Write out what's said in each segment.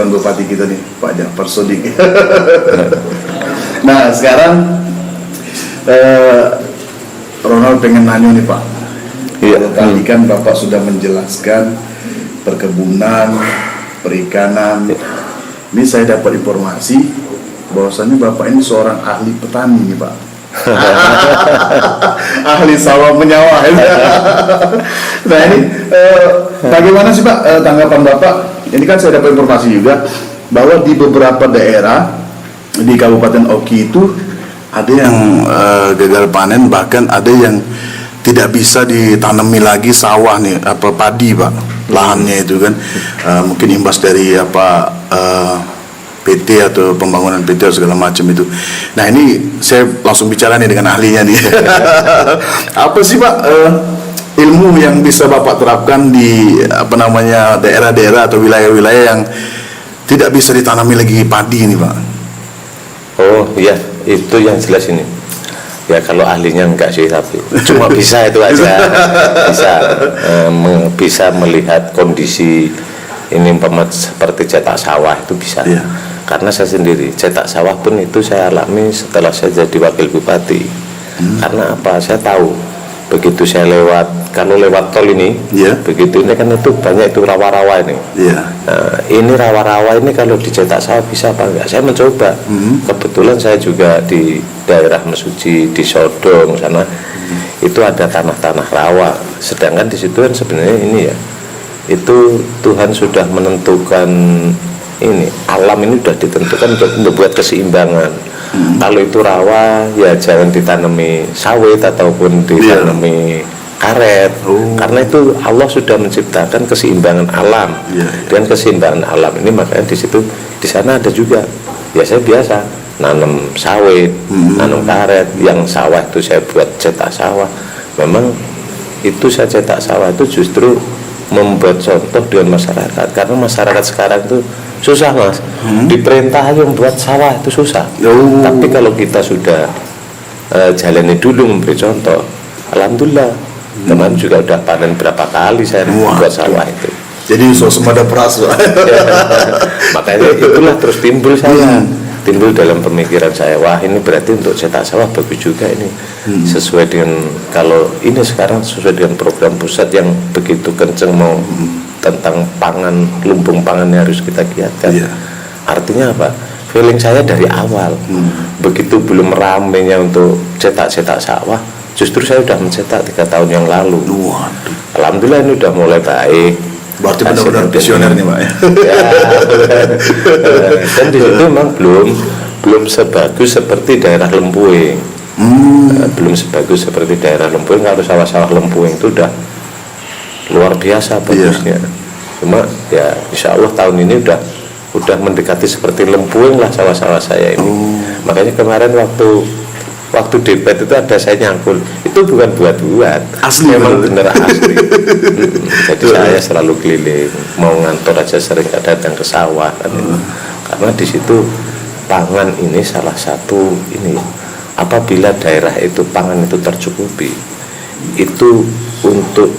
calon bupati kita nih, Pak Ja'far Shodiq. Nah sekarang Ronald pengen nanya nih Pak. Kalau tadi kan Bapak sudah menjelaskan perkebunan, perikanan. Ini saya dapat informasi bahwasannya Bapak ini seorang ahli petani nih Pak. Ahli sawah menyawah. Nah ini bagaimana sih Pak tanggapan Bapak? Ini kan saya dapat informasi juga bahwa di beberapa daerah di Kabupaten Oki itu ada yang gagal panen, bahkan ada yang tidak bisa ditanami lagi sawah nih, apa padi Pak, lahannya itu kan mungkin imbas dari apa PT atau pembangunan PT atau segala macam itu. Nah ini saya langsung bicara nih dengan ahlinya nih. Apa sih Pak ilmu yang bisa Bapak terapkan di apa namanya daerah-daerah atau wilayah-wilayah yang tidak bisa ditanami lagi padi ini Pak? Oh iya, itu yang jelas ini. Ya kalau ahlinya enggak sih, tapi cuma bisa itu aja. Bisa melihat kondisi ini seperti cetak sawah itu bisa. Yeah. Karena saya sendiri cetak sawah pun itu saya alami setelah saya jadi wakil bupati. Karena apa? Saya tahu begitu saya kalau lewat tol ini, begitu ini kan itu banyak itu rawa-rawa ini. Nah, ini rawa-rawa ini kalau dicetak sawah bisa apa enggak? Saya mencoba. Kebetulan saya juga di daerah Mesuji di Sodong sana itu ada tanah-tanah rawa. Sedangkan di situ kan sebenarnya ini ya, itu Tuhan sudah menentukan ini, alam ini sudah ditentukan untuk membuat keseimbangan. Kalau itu rawa ya jangan ditanami sawit ataupun ditanami karet, karena itu Allah sudah menciptakan keseimbangan alam. Dan keseimbangan alam ini makanya di situ, di sana ada juga ya saya biasa nanam sawit, nanam karet. Yang sawah itu saya buat cetak sawah. Memang itu saya cetak sawah itu justru membuat contoh dengan masyarakat, karena masyarakat sekarang itu susah Mas, diperintah aja membuat sawah itu susah. Tapi kalau kita sudah jalani dulu memberi contoh, alhamdulillah. Teman juga udah panen berapa kali saya membuat sawah itu. Jadi semada peras. Makanya itulah terus timbul dalam pemikiran saya, wah ini berarti untuk cetak sawah bagus juga ini. Sesuai dengan, kalau ini sekarang sesuai dengan program pusat yang begitu kenceng mau tentang pangan, lumbung pangannya harus kita giatkan. Artinya apa? Feeling saya dari awal, begitu belum ramenya untuk cetak-cetak sawah, justru saya sudah mencetak 3 tahun yang lalu. Alhamdulillah ini udah mulai baik. Berarti benar-benar visioner nih Pak ya. Dan di situ memang belum sebagus seperti daerah Lempuing. Belum sebagus seperti daerah Lempuing. Kalau sawah-sawah Lempuing itu udah luar biasa bagusnya. Cuma ya insya Allah tahun ini udah mendekati seperti Lempuing lah sawah-sawah saya ini. Makanya kemarin waktu debat itu ada saya nyangkul, itu bukan buat-buat, asli, memang bener asli. Jadi saya selalu keliling, mau ngantor aja sering datang ke sawah kan. Karena di situ pangan ini salah satu ini, apabila daerah itu pangan itu tercukupi, itu untuk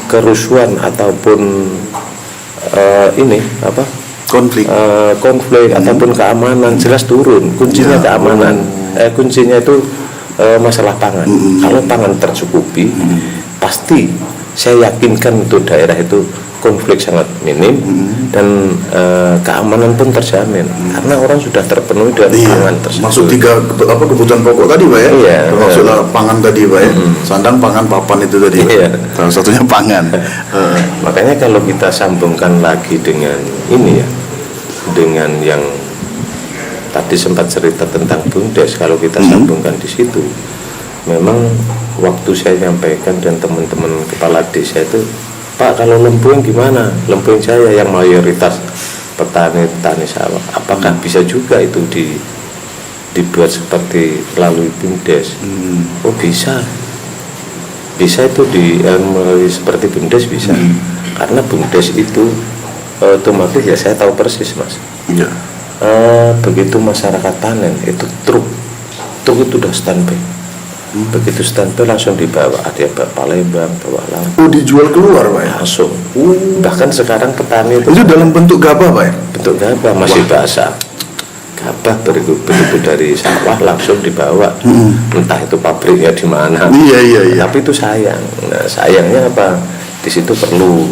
kerusuhan ataupun konflik ataupun keamanan jelas turun. Kuncinya keamanan, kuncinya itu masalah pangan. Kalau pangan tercukupi, pasti saya yakinkan untuk daerah itu konflik sangat minim dan keamanan pun terjamin karena orang sudah terpenuhi dengan pangan tersebut. Masuk 3 kebutuhan pokok tadi Pak ya, termasuklah pangan tadi Pak ya, sandang, pangan, papan itu tadi. Salah satunya pangan. Makanya kalau kita sambungkan lagi dengan ini ya, dengan yang tadi sempat cerita tentang BUMDes, kalau kita sambungkan di situ, memang waktu saya nyampaikan dan teman-teman kepala desa itu, Pak kalau Lempuing gimana? Lempuing saya yang mayoritas petani sawah, apakah bisa juga itu dibuat seperti melalui BUMDes? Oh bisa itu melalui seperti BUMDes bisa. Karena BUMDes itu otomatis ya saya tahu persis Mas. Begitu masyarakat panen itu truk itu udah standby. Begitu stand itu langsung dibawa, ada yang bawa Palembang, bawa Lampung, Oh, dijual keluar Pak ya? langsung. Bahkan sekarang petani Itu dalam bentuk gabah Pak ya? bentuk gabah masih basah, gabah begitu dari sawah langsung dibawa, entah itu pabriknya di mana. Iya. Tapi itu sayang. Nah, sayangnya apa? Di situ perlu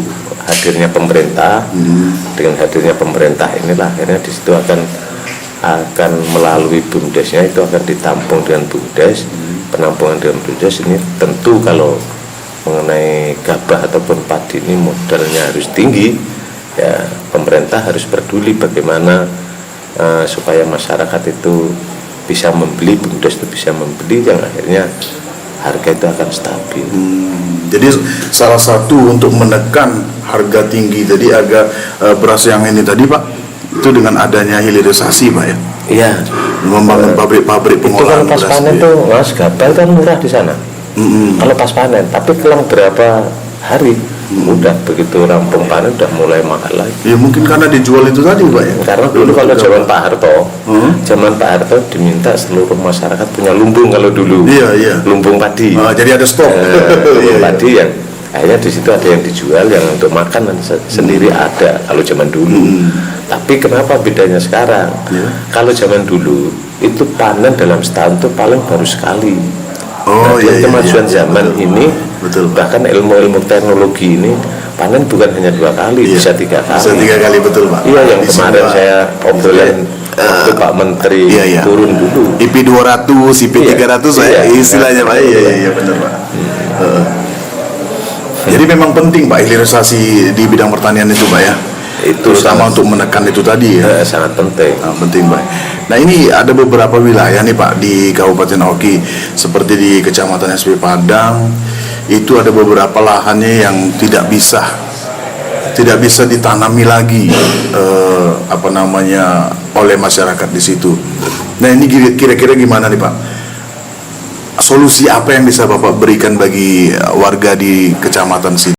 hadirnya pemerintah. Dengan hadirnya pemerintah inilah akhirnya di situ akan melalui BUMDesnya itu akan ditampung dengan BUMDes. Penampungan dengan BUMDes ini tentu kalau mengenai gabah ataupun padi ini modalnya harus tinggi, ya pemerintah harus peduli bagaimana supaya masyarakat itu bisa membeli, BUMDes itu bisa membeli, yang akhirnya harga itu akan stabil. Jadi salah satu untuk menekan harga tinggi tadi beras yang ini tadi Pak, itu dengan adanya hilirisasi Pak ya? Iya. Membangun pabrik-pabrik Itu pengolahan kan pas beras. panen tuh mas, gabah kan murah di sana. Kalau pas panen, tapi kelang berapa hari udah begitu rampung panen udah mulai mahal lagi. Ya mungkin karena dijual itu tadi Pak ya? Karena dulu kalau zaman Pak Harto, diminta seluruh masyarakat punya lumbung kalau dulu. Iya. Lumbung padi. Jadi ada stok. Lumbung padi yang akhirnya di situ ada yang dijual, yang untuk makan sendiri ada kalau zaman dulu. Tapi kenapa bedanya sekarang? Kalau zaman dulu itu panen dalam setahun itu paling baru sekali. Kemajuan zaman ini, betul, bahkan ilmu-ilmu teknologi ini panen bukan hanya 2 kali, bisa 3 kali. Bisa 3 kali, betul Pak. Iya, yang kemarin saya obrolan waktu Pak Menteri turun dulu. IP 200, IP 300 istilahnya Pak. Iya benar Pak. Jadi memang penting Pak hilirisasi di bidang pertanian itu Pak ya. Itu terutama untuk menekan itu tadi ya. Sangat penting. Penting Pak. Nah ini ada beberapa wilayah nih Pak di Kabupaten Oki, seperti di Kecamatan SP Padang, itu ada beberapa lahannya yang tidak bisa ditanami lagi oleh masyarakat di situ. Nah ini kira-kira gimana nih Pak? Solusi apa yang bisa Bapak berikan bagi warga di kecamatan situ?